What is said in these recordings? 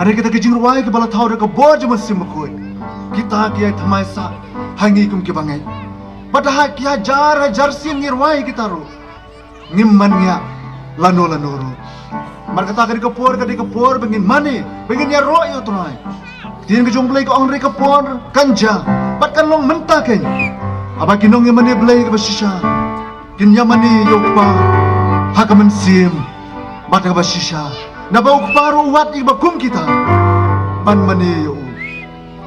hari kita kejing ruai ke bala tahu dekat boj mesim makoi kita kiai thamai sa hangi kum ke bangai padahal kia jar sin ngirwai kita ro ngimman nya lano ro mar kata ke kapor bengin mane bengin ya ro yo trai tin ke jomblai ko ong re kapor kanja pat kan long menta ken aba kinong yang mane blai ke basisha kin yamani yokpa hakaman sim bat ke basisha na bau kparo wat iba kum kita ban mane yo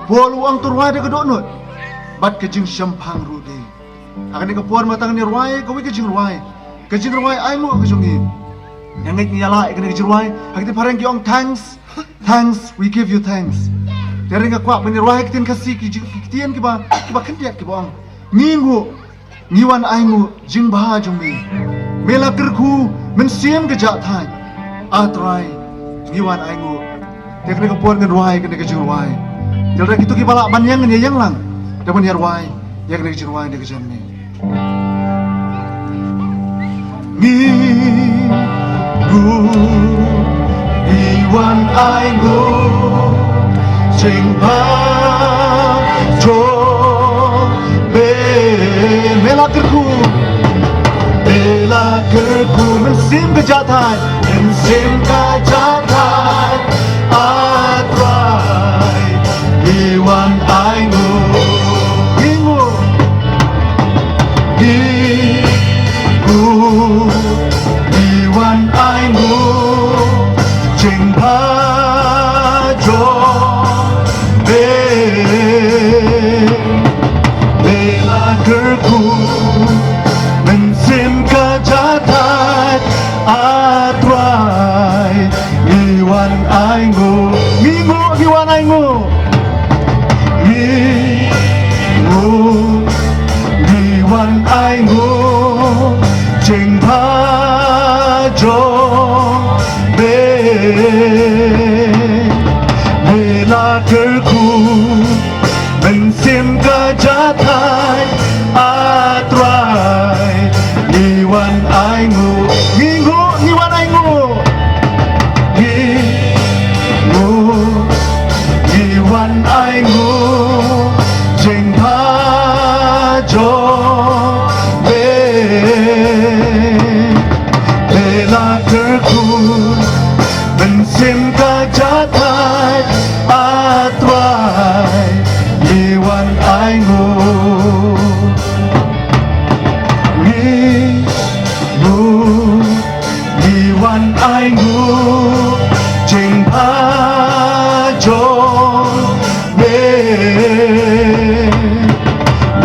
polu ang turwa de kedonot bat ke jing syampang rudi akan ke puan matang ni ruai ko ke jing ruai ai lu ke jungi yang ngai nyala ke jing ruai hak parang ki ong thanks we give you thanks dari ka kwa meni ruai kitin kasih ki kitien ki ba kendiat ki bong ngingu niwan ai ngu jing ba jungi mela kerku men siem ke ja thai atrai niwan ai ngu tekne ka puan ngan ruai ke jing ruai jalra kitu ki bala manyang ni yang lang dapat ni ruai yang ke jing ruai de ke janni iwan ai ngu jing ba jo mela kerku mensim ke jatai atrai iwan ai ngu iwan ai ngu jing ba jo bela kerku mensim ke jatai atrai iwan ai ngu iwan ai ngu iwan ai ngu jing ba jo bela kerku mensim ke jatai atrai iwan ai ngu iwan ai ngu iwan ai ngu jing ba jo bela kerku mensim ke jatai atrai iwan ai ngu iwan ai ngu jing ba jo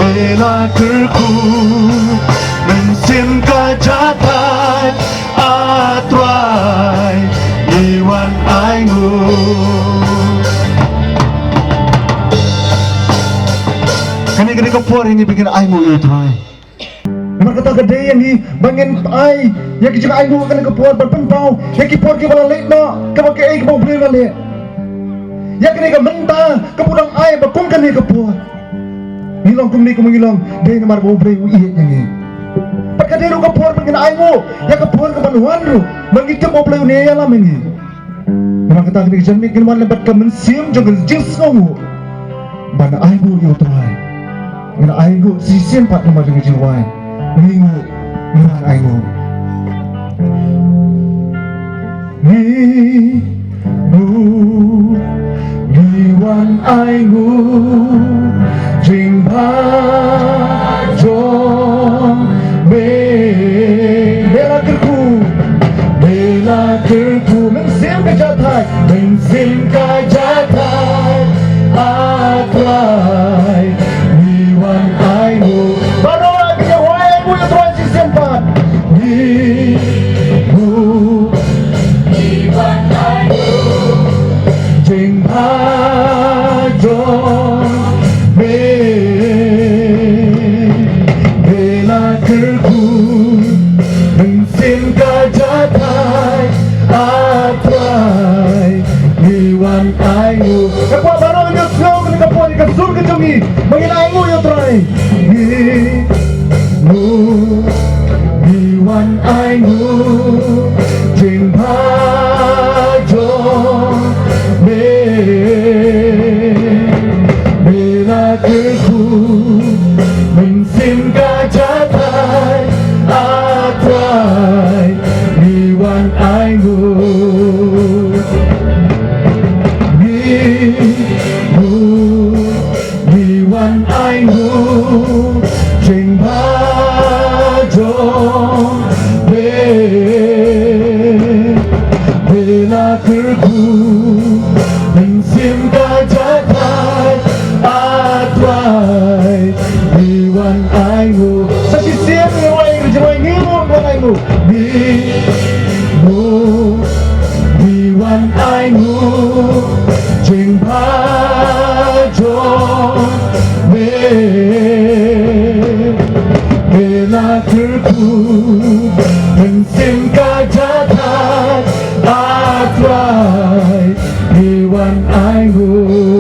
bela kerku mensim ke jatai atrai iwan ai ngu kani kapor ini bikin ai ngu utrai memang kata gede yang di bangin ai yang kita ai ngu kani kapor berpentau yang kipor ki bala lekno ke pakai ai ke beli balik yang kini ke menta ke pudang ai bakum kani kapor ngilong kumni ku mengilong dei namar bau brei uiye nyangi pakai dei lu kapor bikin ai ngu yang kapor ke banuan ru mengitu bau brei uiye ya lam ini memang kata gede janmi kilman lebat ke mensim jong jing songu bana ai ngu yo trai ina ai ngu sisien pat nama jong jiwai minggu iwan ai ngu iwan ai ngu jing ba jo bela kerku mensim ke jatai atrai iwan ai ngu baru lagi yang wai ngu yang tuan sisien pat iwan ai ngu jing ba jo bela kerku mensim ke jatai atrai iwan ai ngu kapwa baru nyo slow kani kapwa ni kasur ke jongi mangin ai ngu yo trai iwan ai ngu jing ba jo Bila terpuk Hensingkah jahat Atrai Hewan aihu